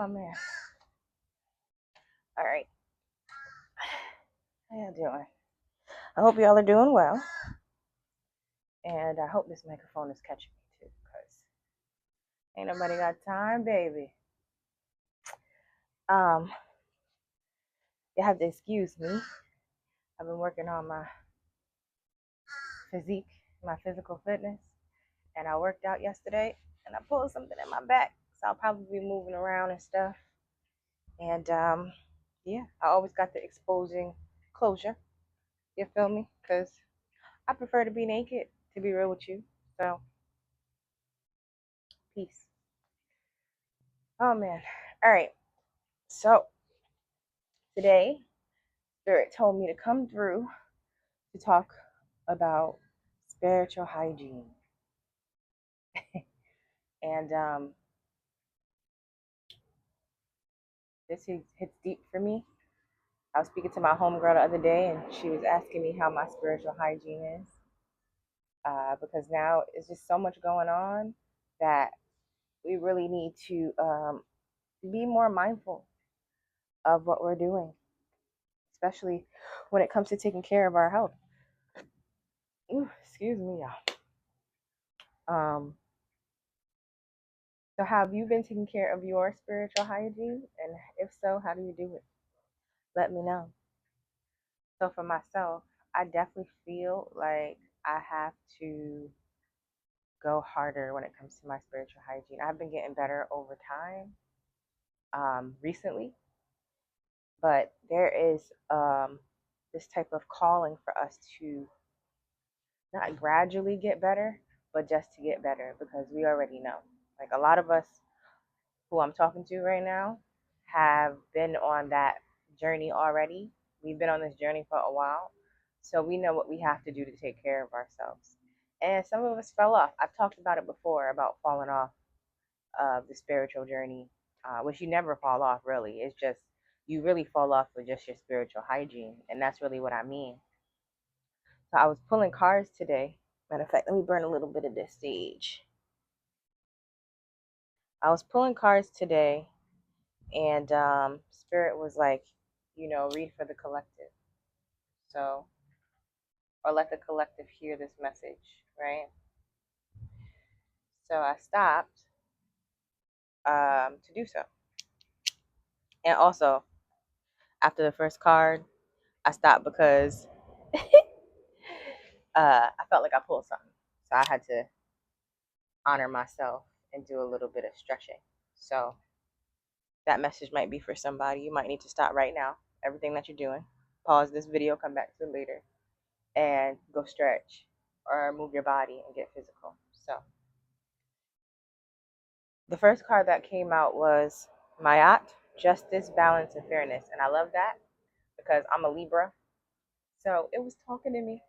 Oh man. All right. How y'all doing? I hope y'all are doing well. And I hope this microphone is catching me too, because ain't nobody got time, baby. Um, you have to excuse me. I've been working on my physique, my physical fitness, and I worked out yesterday and I pulled something in my back. So I'll probably be moving around and stuff. And yeah, I always got the exposing closure. You feel me? Because I prefer to be naked, to be real with you. So, peace. Oh man. All right. So today, Spirit told me to come through to talk about spiritual hygiene. And this hits deep for me. I was speaking to my homegirl the other day, and she was asking me how my spiritual hygiene is. Because now it's just so much going on that we really need to be more mindful of what we're doing, especially when it comes to taking care of our health. Ooh, excuse me, y'all. So have you been taking care of your spiritual hygiene? And if so, how do you do it? Let me know. So for myself, I definitely feel like I have to go harder when it comes to my spiritual hygiene. I've been getting better over time, recently, but there is this type of calling for us to not gradually get better, but just to get better because we already know. Like a lot of us who I'm talking to right now have been on that journey already. We've been on this journey for a while. So we know what we have to do to take care of ourselves. And some of us fell off. I've talked about it before about falling off of the spiritual journey, which you never fall off really. It's just you really fall off with just your spiritual hygiene. And that's really what I mean. So I was pulling cards today. Matter of fact, let me burn a little bit of this sage. I was pulling cards today, and Spirit was like, read for the collective. So, or let the collective hear this message, right? So I stopped to do so. And also, after the first card, I stopped because I felt like I pulled something. So I had to honor myself and do a little bit of stretching. So that message might be for somebody. You might need to stop right now, everything that you're doing. Pause this video, come back to it later, and go stretch or move your body and get physical. So the first card that came out was Mayat, Justice, Balance, and Fairness. And I love that because I'm a Libra. So it was talking to me.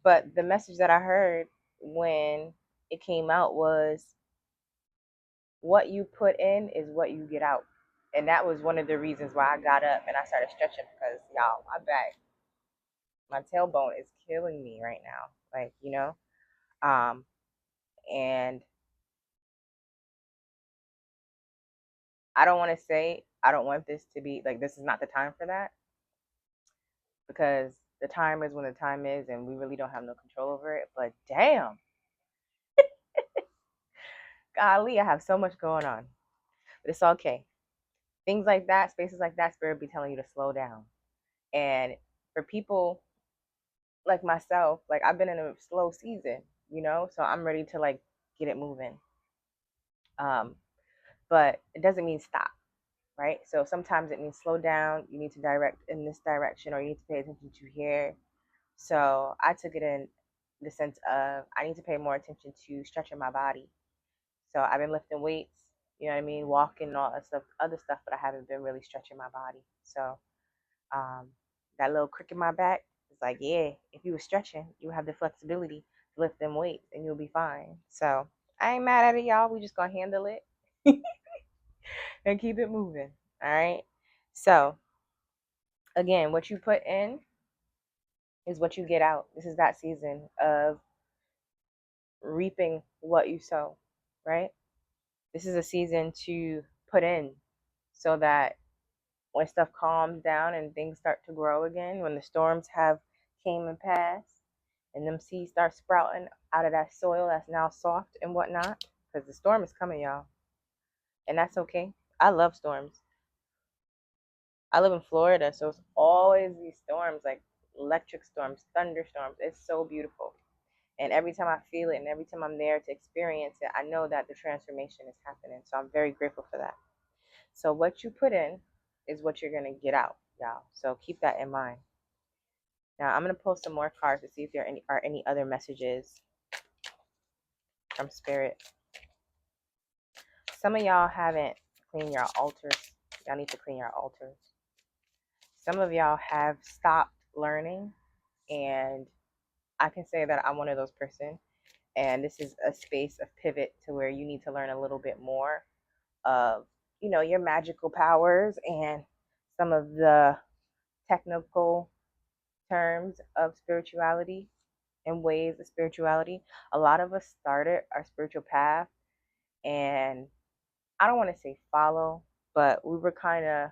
But the message that I heard when it came out was what you put in is what you get out. And that was one of the reasons why I got up and I started stretching because, y'all, my back, my tailbone is killing me right now. Like, Um, and I don't want to say I don't want this to be like this is not the time for that because the time is when the time is and we really don't have no control over it. But damn, golly, I have so much going on. But it's okay. Things like that, spaces like that, Spirit be telling you to slow down. And for people like myself, like I've been in a slow season, so I'm ready to like get it moving. But it doesn't mean stop, right? So sometimes it means slow down. You need to direct in this direction, or you need to pay attention to here. So I took it in the sense of I need to pay more attention to stretching my body. So I've been lifting weights, you know what I mean, walking and all that stuff, other stuff, but I haven't been really stretching my body. So that little crick in my back is like, yeah, if you were stretching, you have the flexibility to lift them weights and you'll be fine. So I ain't mad at it, y'all. We just gonna handle it and keep it moving. All right. So again, what you put in is what you get out. This is that season of reaping what you sow, right? This is a season to put in so that when stuff calms down and things start to grow again, when the storms have came and passed, and them seeds start sprouting out of that soil that's now soft and whatnot, because the storm is coming, y'all, and that's okay. I love storms. I live in Florida, so it's always these storms, like electric storms, thunderstorms. It's so beautiful. And every time I feel it and every time I'm there to experience it, I know that the transformation is happening. So I'm very grateful for that. So what you put in is what you're going to get out, y'all. So keep that in mind. Now I'm going to pull some more cards to see if there are any other messages from Spirit. Some of y'all haven't cleaned your altars. Y'all need to clean your altars. Some of y'all have stopped learning, and I can say that I'm one of those person. And this is a space of pivot to where you need to learn a little bit more of, your magical powers and some of the technical terms of spirituality and ways of spirituality. A lot of us started our spiritual path, and I don't want to say follow, but we were kind of,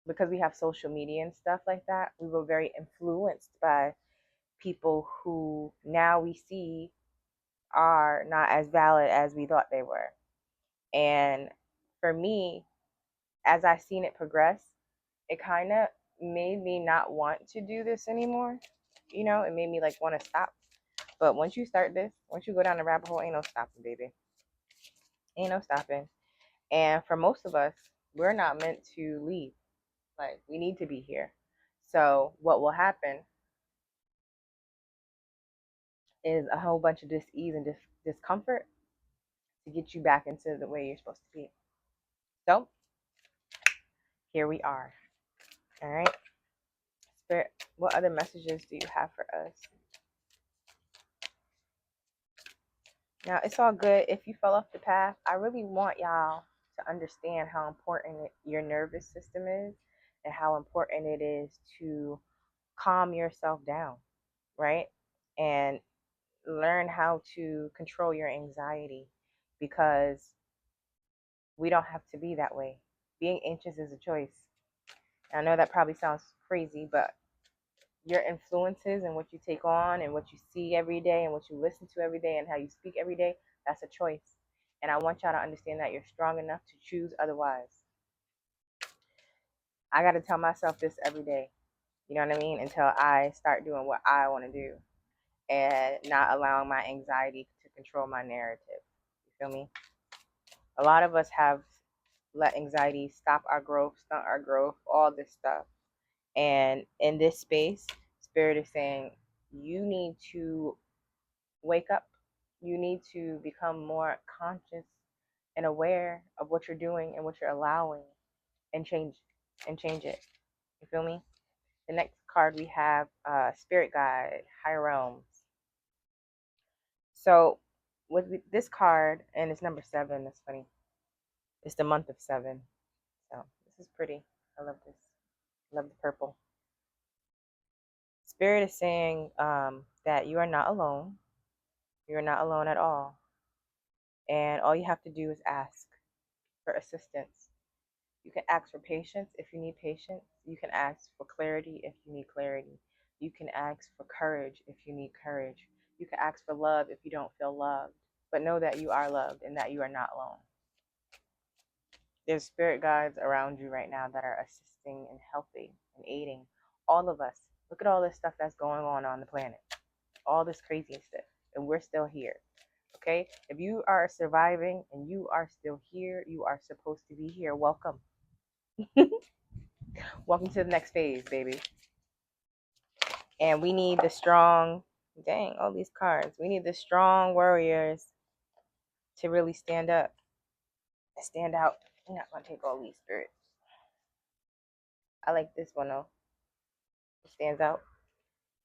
because we have social media and stuff like that, we were very influenced by people who now we see are not as valid as we thought they were. And for me, as I seen it progress, it kind of made me not want to do this anymore. It made me like want to stop. But once you start this, once you go down the rabbit hole, ain't no stopping, baby. Ain't no stopping. And for most of us, we're not meant to leave. Like, we need to be here. So what will happen is a whole bunch of dis-ease and discomfort to get you back into the way you're supposed to be. So here we are. All right. Spirit, what other messages do you have for us? Now, it's all good. If you fell off the path, I really want y'all to understand how important your nervous system is and how important it is to calm yourself down, right? And learn how to control your anxiety, because we don't have to be that way. Being anxious is a choice. I know that probably sounds crazy, but your influences and what you take on and what you see every day and what you listen to every day and how you speak every day, that's a choice. And I want y'all to understand that you're strong enough to choose otherwise. I got to tell myself this every day, you know what I mean? Until I start doing what I want to do and not allowing my anxiety to control my narrative. You feel me? A lot of us have let anxiety stop our growth, stunt our growth, all this stuff. And in this space, Spirit is saying you need to wake up. You need to become more conscious and aware of what you're doing and what you're allowing, and change it. You feel me? The next card we have Spirit Guide, Higher Realms. So with this card, and it's number 7, that's funny. It's the month of 7. So this is pretty. I love this. I love the purple. Spirit is saying that you are not alone. You're not alone at all. And all you have to do is ask for assistance. You can ask for patience if you need patience. You can ask for clarity if you need clarity. You can ask for courage if you need courage. You can ask for love if you don't feel loved. But know that you are loved and that you are not alone. There's spirit guides around you right now that are assisting and helping and aiding all of us. Look at all this stuff that's going on the planet. All this crazy stuff. And we're still here. Okay? If you are surviving and you are still here, you are supposed to be here. Welcome. Welcome to the next phase, baby. And we need the strong, dang, all these cards. We need the strong warriors to really stand up and stand out. I'm not going to take all these spirits. I like this one, though. It stands out.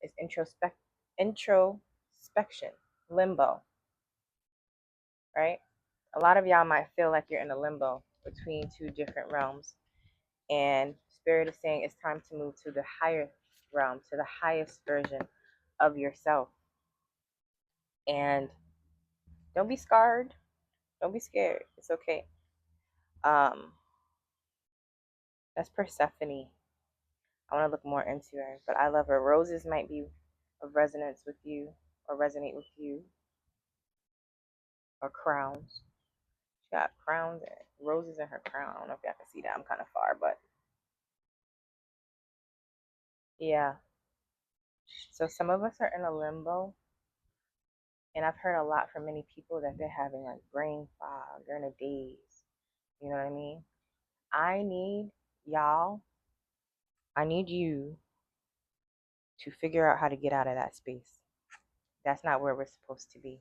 It's introspection, limbo, right? A lot of y'all might feel like you're in a limbo between two different realms. And Spirit is saying it's time to move to the higher realm, to the highest version of yourself. And don't be scarred. Don't be scared. It's okay. That's Persephone. I want to look more into her, but I love her. Roses might be of resonance with you or resonate with you, or crowns. She got crowns and roses in her crown. I don't know if y'all can see that. I'm kind of far, but yeah. So some of us are in a limbo, and I've heard a lot from many people that they're having like brain fog, they're in a daze. You know what I mean? I need y'all, I need you to figure out how to get out of that space. That's not where we're supposed to be.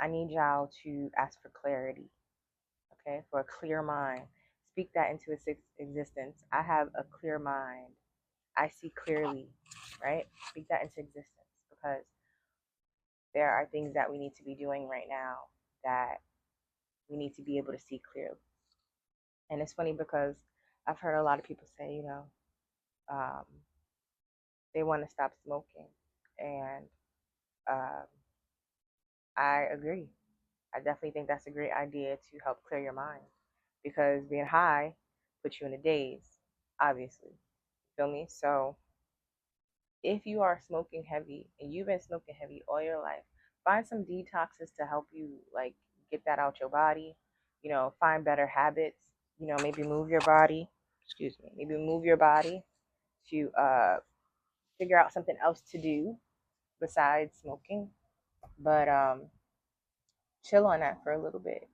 I need y'all to ask for clarity, okay? For a clear mind. Speak that into existence. I have a clear mind. I see clearly, right? Speak that into existence because there are things that we need to be doing right now that we need to be able to see clearly. And it's funny because I've heard a lot of people say, um, they want to stop smoking. And um, I agree. I definitely think that's a great idea to help clear your mind because being high puts you in a daze, obviously. Feel me? So if you are smoking heavy and you've been smoking heavy all your life, find some detoxes to help you like get that out your body. Find better habits. Maybe move your body. Excuse me. Maybe move your body to figure out something else to do besides smoking. But chill on that for a little bit.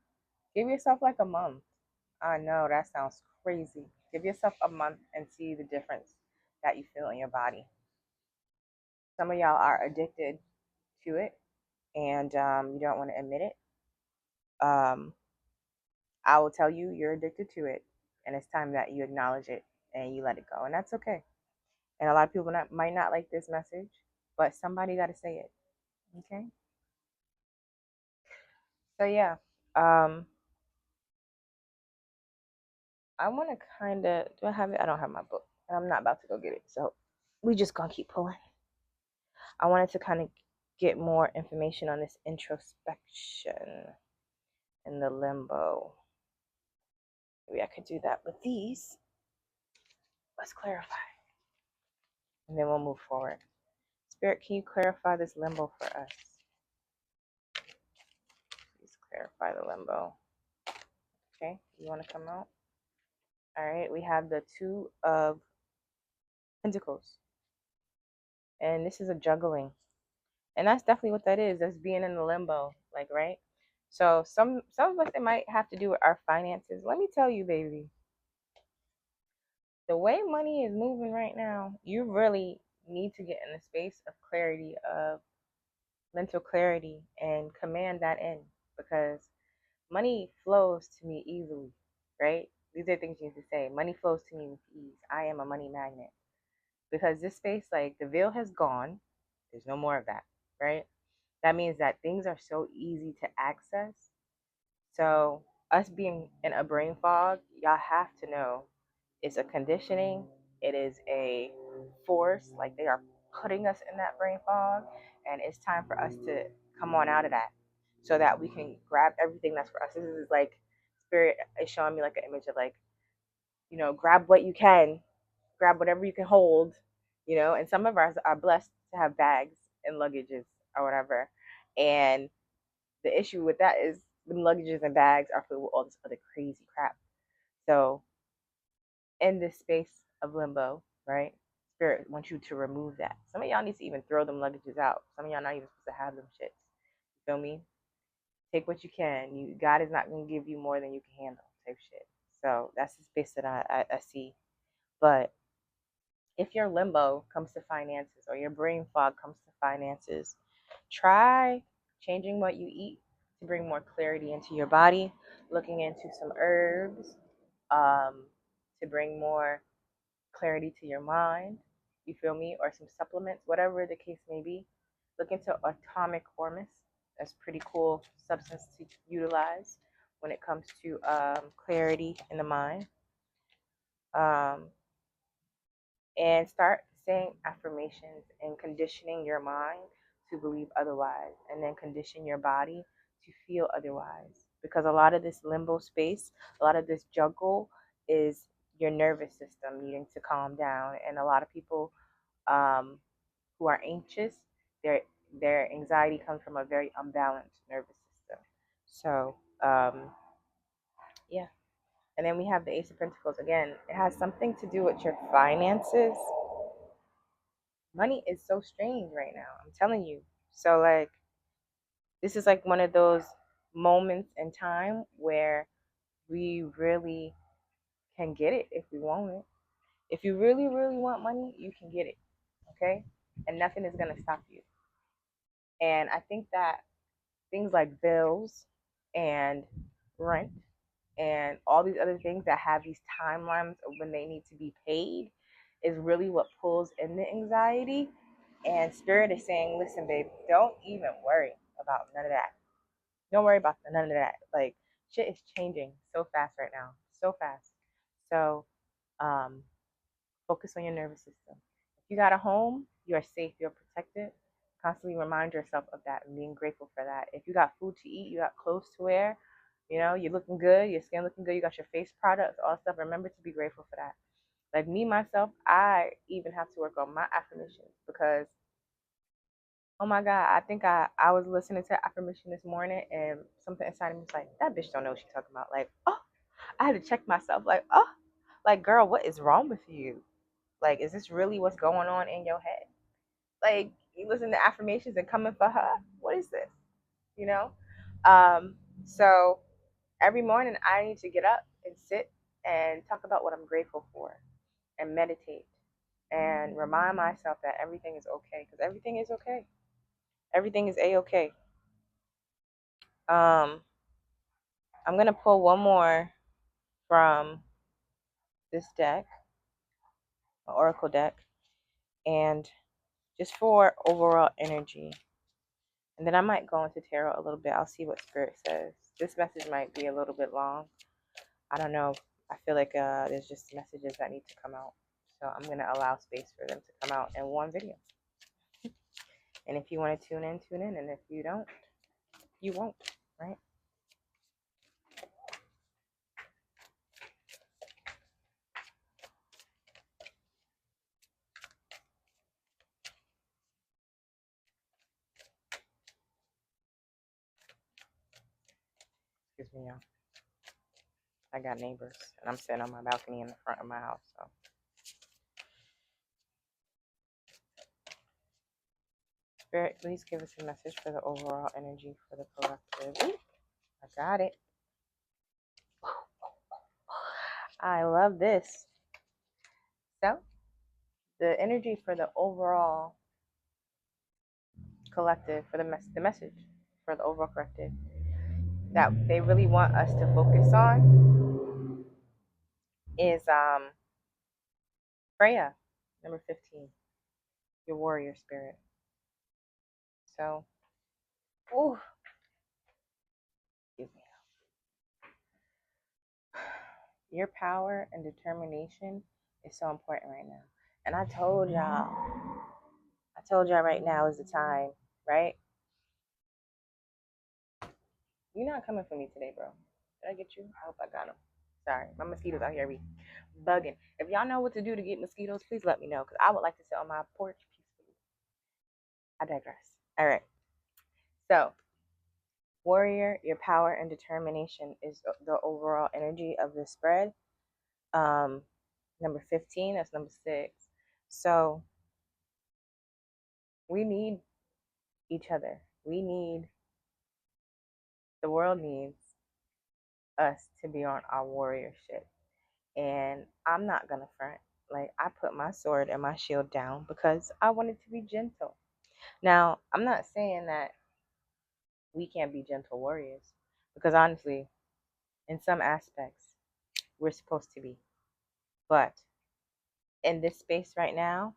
Give yourself like a month. I know that sounds crazy. Give yourself a month and see the difference that you feel in your body. Some of y'all are addicted to it and you don't want to admit it. Um, I will tell you you're addicted to it, and it's time that you acknowledge it and you let it go, and that's okay. And a lot of people might not like this message, but somebody got to say it. Okay. So yeah, um, I want to kind of. Do I have it? I don't have my book, and I'm not about to go get it. So we just gonna keep pulling. I wanted to kind of get more information on this introspection and the limbo. Maybe I could do that with these. Let's clarify, and then we'll move forward. Spirit, can you clarify this limbo for us? Please clarify the limbo. Okay, you want to come out? All right, we have the Two of Pentacles, and this is a juggling, and that's definitely what that is. That's being in the limbo, like right. So some of us, it might have to do with our finances. Let me tell you, baby, the way money is moving right now, you really need to get in the space of clarity, of mental clarity, and command that in because money flows to me easily, right? These are things you need to say. Money flows to me with ease. I am a money magnet because this space, like the veil has gone. There's no more of that, right? That means that things are so easy to access. So, us being in a brain fog, y'all have to know it's a conditioning, it is a force. Like they are putting us in that brain fog, and it's time for us to come on out of that so that we can grab everything that's for us. This is like spirit is showing me like an image of like, grab what you can, grab whatever you can hold, and some of us are blessed to have bags and luggages or whatever. And the issue with that is the luggages and bags are filled with all this other crazy crap. So in this space of limbo, right? Spirit wants you to remove that. Some of y'all need to even throw them luggages out. Some of y'all not even supposed to have them shits. You feel me? Take what you can. God is not gonna give you more than you can handle, type shit. So that's the space that I see. But if your limbo comes to finances or your brain fog comes to finances, try changing what you eat to bring more clarity into your body, looking into some herbs um, to bring more clarity to your mind. You feel me? Or some supplements, whatever the case may be. Look into atomic hormus. That's pretty cool substance to utilize when it comes to clarity in the mind. Um, and start saying affirmations and conditioning your mind to believe otherwise, and then condition your body to feel otherwise. Because a lot of this limbo space, a lot of this juggle is your nervous system needing to calm down. And a lot of people um, who are anxious, their their anxiety comes from a very unbalanced nervous system. So yeah. And then we have the Ace of Pentacles again. It has something to do with your finances. Money is so strange right now. I'm telling you. So like this is like one of those moments in time where we really can get it if we want it. If you really, really want money, you can get it. Okay? And nothing is gonna stop you. And I think that things like bills and rent and all these other things that have these timelines of when they need to be paid is really what pulls in the anxiety. And Spirit is saying, listen, babe, don't even worry about none of that. Don't worry about none of that. Like, shit is changing so fast right now. So fast. So, um, focus on your nervous system. If you got a home, you're safe, you're protected. Constantly remind yourself of that and being grateful for that. If you got food to eat, you got clothes to wear, you know, you're looking good, your skin looking good, you got your face products, all stuff. Remember to be grateful for that. Like me, myself, I even have to work on my affirmations because, oh my God, I think I was listening to affirmation this morning and something inside of me was like, that bitch don't know what she's talking about. Like, oh, I had to check myself. Like, oh, like, girl, what is wrong with you? Like, is this really what's going on in your head? Like, you listen to affirmations and coming for her. What is this? You know? Um, so every morning I need to get up and sit and talk about what I'm grateful for and meditate and remind myself that everything is okay because everything is okay. Everything is a-okay. Um, I'm gonna pull one more from this deck, an oracle deck, and just for overall energy. And then I might go into tarot a little bit. I'll see what Spirit says. This message might be a little bit long. I don't know. I feel like there's just messages that need to come out. So I'm going to allow space for them to come out in one video. And if you want to tune in, tune in. And if you don't, you won't, right? Excuse me, y'all. I got neighbors. And I'm sitting on my balcony in the front of my house. So Spirit, please give us a message for the overall energy for the collective. Ooh, I got it. I love this. So the energy for the overall collective, for the message for the overall collective that they really want us to focus on is Freya, number 15, your warrior spirit. So, ooh, excuse me. Your power and determination is so important right now. And I told y'all right now is the time, right? You're not coming for me today, bro. Did I get you? I hope I got them. Sorry, my mosquitoes out here be bugging. If y'all know what to do to get mosquitoes, please let me know because I would like to sit on my porch peacefully. I digress. All right. So, warrior, your power and determination is the overall energy of the spread. Um, number 15, that's number 6. So, we need each other. The world needs us to be on our warrior shit. And I'm not gonna front. Like, I put my sword and my shield down because I wanted to be gentle. Now, I'm not saying that we can't be gentle warriors because honestly, in some aspects, we're supposed to be. But in this space right now,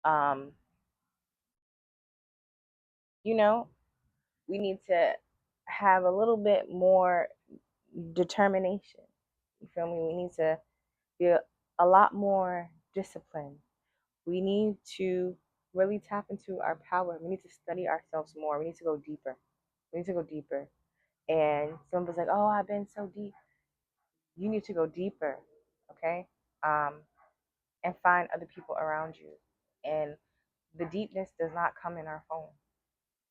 um, you know, we need to have a little bit more determination. You feel me? We need to be a lot more disciplined. We need to really tap into our power. We need to study ourselves more. We need to go deeper. We need to go deeper. And somebody's like, oh, I've been so deep. You need to go deeper. Okay. Um, and find other people around you. And the deepness does not come in our phone.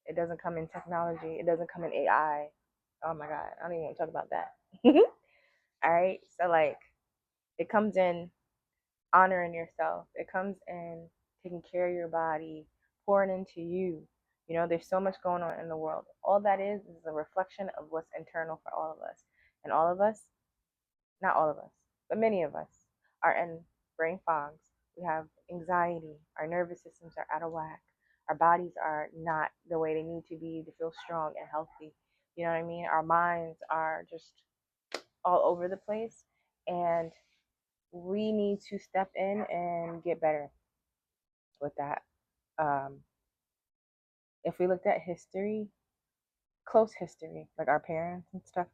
It doesn't come in technology. It doesn't come in AI. Oh my God. I don't even want to talk about that. All right. So, like, it comes in honoring yourself, it comes in taking care of your body, pouring into you. You know, there's so much going on in the world. All that is a reflection of what's internal for all of us. And all of us, not all of us, but many of us are in brain fogs. We have anxiety. Our nervous systems are out of whack. Our bodies are not the way they need to be to feel strong and healthy. You know what I mean? Our minds are just all over the place. And we need to step in and get better with that. Um, if we looked at history, close history, like our parents and stuff